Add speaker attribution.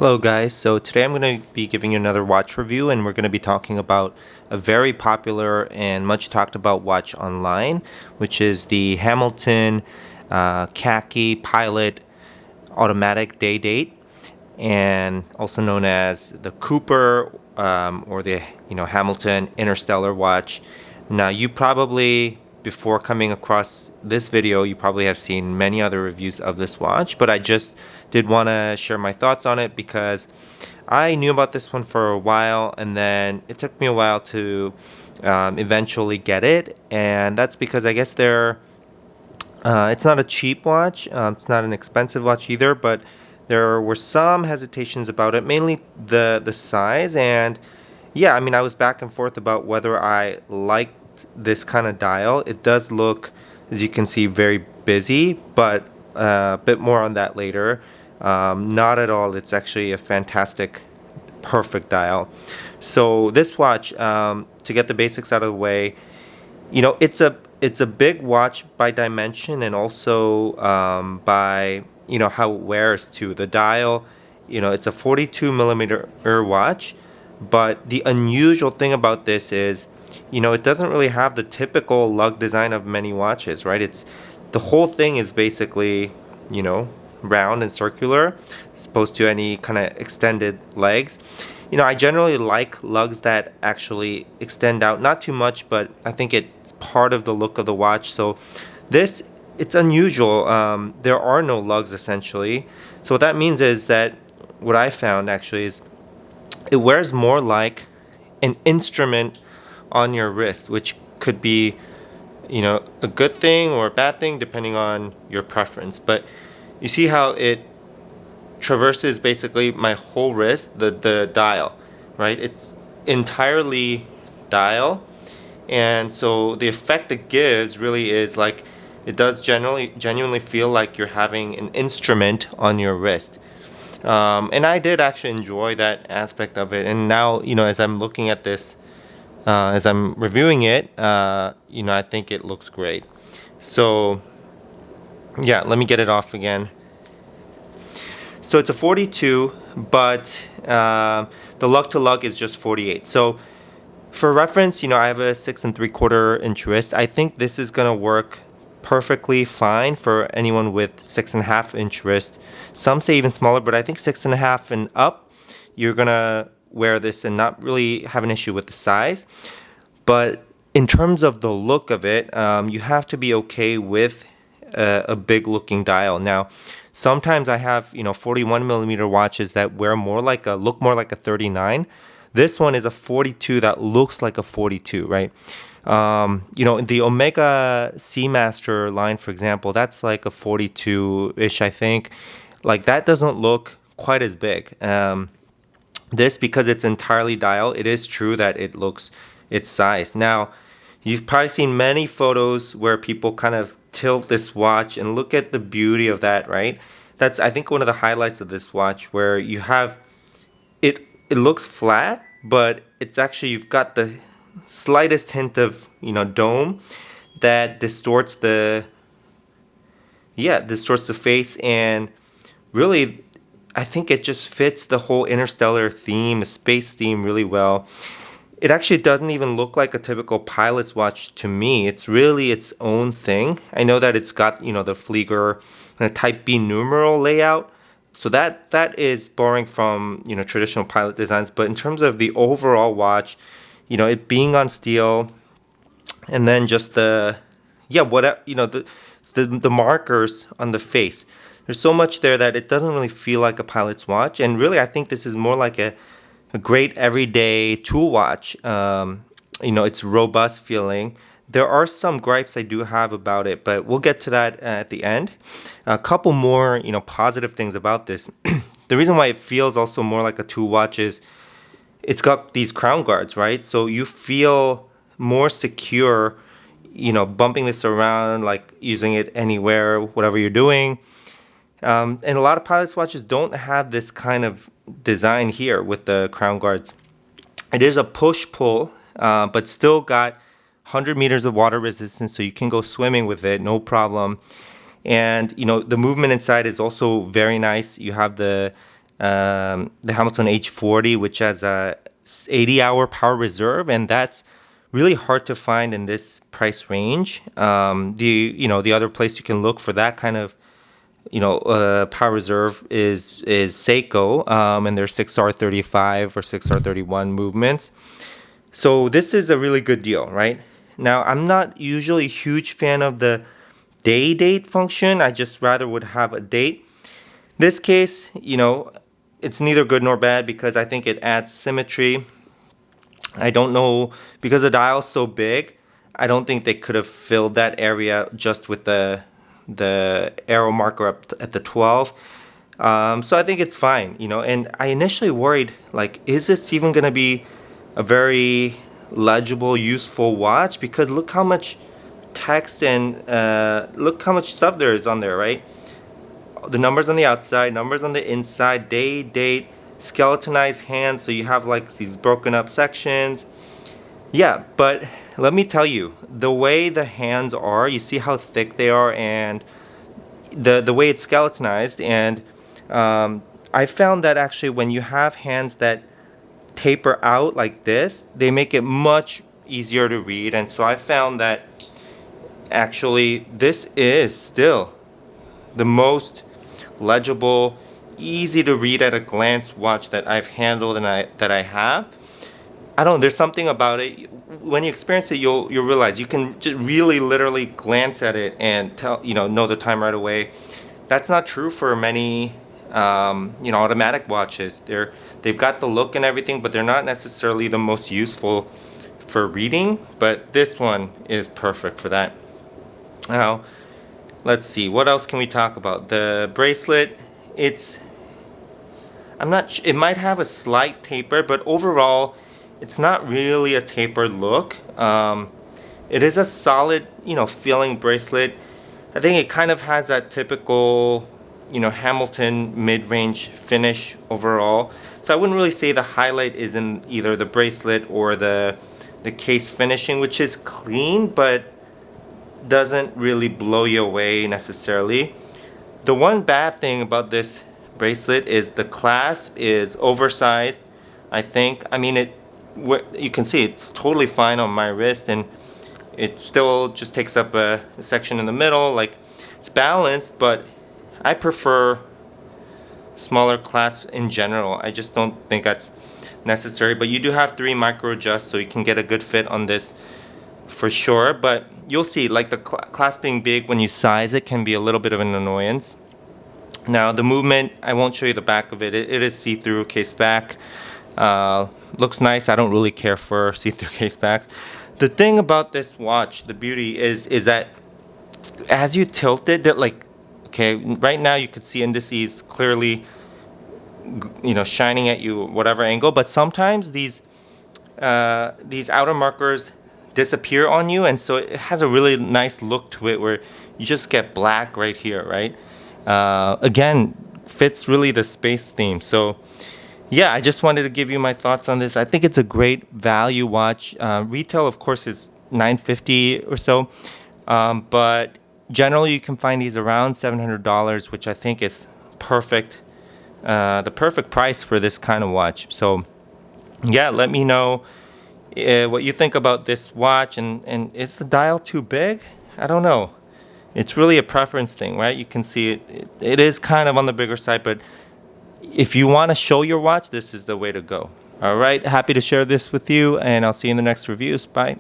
Speaker 1: Hello guys, so today I'm going to be giving you another watch review, and we're going to be talking about a very popular and much talked about watch online, which is the Hamilton Khaki Pilot Automatic Day Date, and also known as the Cooper or the Hamilton Interstellar watch. Now you probably, before coming across this video, you probably have seen many other reviews of this watch, but I just did want to share my thoughts on it because I knew about this one for a while, and then it took me a while to eventually get it, and that's because I guess it's not a cheap watch, it's not an expensive watch either, but there were some hesitations about it, mainly the size. And yeah, I mean, I was back and forth about whether I liked this kind of dial. It does look, as you can see, very busy, but a bit more on that later. Not at all. It's actually a fantastic, perfect dial. So this watch, to get the basics out of the way, it's a big watch by dimension, and also by how it wears too. The dial, it's a 42 millimeter watch, but the unusual thing about this is, it doesn't really have the typical lug design of many watches, right? The whole thing is basically, round and circular, as opposed to any kind of extended legs. I generally like lugs that actually extend out, not too much, but I think it's part of the look of the watch. So it's unusual. There are no lugs essentially. So what that means is that what I found actually is it wears more like an instrument on your wrist, which could be, a good thing or a bad thing depending on your preference. But you see how it traverses basically my whole wrist, the dial, right? It's entirely dial, and so the effect it gives really is like, it does genuinely feel like you're having an instrument on your wrist. And I did actually enjoy that aspect of it. And now, as I'm looking at this, as I'm reviewing it, I think it looks great. So yeah, let me get it off again. So it's a 42, but the lug to lug is just 48. So for reference, I have a 6 3/4 inch wrist. I think this is gonna work perfectly fine for anyone with 6.5 inch wrist. Some say even smaller, but I think 6.5 and up, you're gonna wear this and not really have an issue with the size. But in terms of the look of it, you have to be okay with a big looking dial. Now, sometimes I have 41 millimeter watches that look more like a 39. This one is a 42 that looks like a 42, right? The Omega Seamaster line, for example, that's like a 42-ish, I think. Like, that doesn't look quite as big. This, because it's entirely dial, it is true that it looks its size. Now, you've probably seen many photos where people kind of tilt this watch, and look at the beauty of that, right? That's, I think, one of the highlights of this watch, where you have it looks flat, but it's actually, you've got the slightest hint of dome that distorts the face. And really, I think it just fits the whole interstellar theme, the space theme, really well. It actually doesn't even look like a typical pilot's watch to me. It's really its own thing. I know that it's got, the Flieger and a Type B numeral layout. So that is borrowing from, traditional pilot designs. But in terms of the overall watch, it being on steel, and then just the markers on the face. There's so much there that it doesn't really feel like a pilot's watch. And really, I think this is more like a great everyday tool watch. It's robust feeling. There are some gripes I do have about it, but we'll get to that at the end. A couple more, positive things about this. The reason why it feels also more like a tool watch is it's got these crown guards, right? So you feel more secure, bumping this around, like using it anywhere, whatever you're doing. And a lot of pilot's watches don't have this kind of design here with the crown guards. It is a push-pull, but still got 100 meters of water resistance, so you can go swimming with it, no problem. And the movement inside is also very nice. You have the the Hamilton H40, which has a 80-hour power reserve, and that's really hard to find in this price range. The other place you can look for that kind of power reserve is Seiko, and their 6R35 or 6R31 movements. So this is a really good deal, right? Now, I'm not usually a huge fan of the day date function. I just rather would have a date. This case, it's neither good nor bad because I think it adds symmetry. I don't know, because the dial's so big, I don't think they could have filled that area just with the arrow marker up at the 12. So I think it's fine, and I initially worried, like, is this even going to be a very legible, useful watch? Because look how much text and look how much stuff there is on there, right? The numbers on the outside, numbers on the inside, day, date, skeletonized hands, so you have like these broken up sections. Yeah, but let me tell you, the way the hands are, you see how thick they are, and the way it's skeletonized, and I found that actually when you have hands that taper out like this, they make it much easier to read. And so I found that actually this is still the most legible, easy to read at a glance watch that I've handled and that I have. I don't know, there's something about it. When you experience it, you'll realize you can just really literally glance at it and know the time right away. That's not true for many automatic watches. They've got the look and everything, but they're not necessarily the most useful for reading. But this one is perfect for that. Now, let's see, what else can we talk about? The bracelet, it might have a slight taper, but overall, it's not really a tapered look. It is a solid, feeling bracelet. I think it kind of has that typical, Hamilton mid-range finish overall. So I wouldn't really say the highlight is in either the bracelet or the case finishing, which is clean, but doesn't really blow you away necessarily. The one bad thing about this bracelet is the clasp is oversized, I think. I mean, you can see it's totally fine on my wrist, and it still just takes up a section in the middle. Like, it's balanced, but I prefer smaller clasps in general. I just don't think that's necessary. But you do have 3 micro adjusts, so you can get a good fit on this for sure. But you'll see, like, the clasp being big when you size it can be a little bit of an annoyance. Now, the movement, I won't show you the back of it. It is see-through case back. Looks nice. I don't really care for see-through case backs. The thing about this watch, the beauty is that as you tilt it, right now you could see indices clearly, shining at you whatever angle. But sometimes these outer markers disappear on you, and so it has a really nice look to it where you just get black right here, right? Again, fits really the space theme. So yeah, I just wanted to give you my thoughts on this. I think it's a great value watch. Retail, of course, is $950 or so, but generally you can find these around $700, which I think is perfect, the perfect price for this kind of watch. So yeah, let me know what you think about this watch, and is the dial too big? I don't know. It's really a preference thing, right? You can see it is kind of on the bigger side, but if you want to show your watch, this is the way to go. All right, happy to share this with you, and I'll see you in the next reviews. Bye.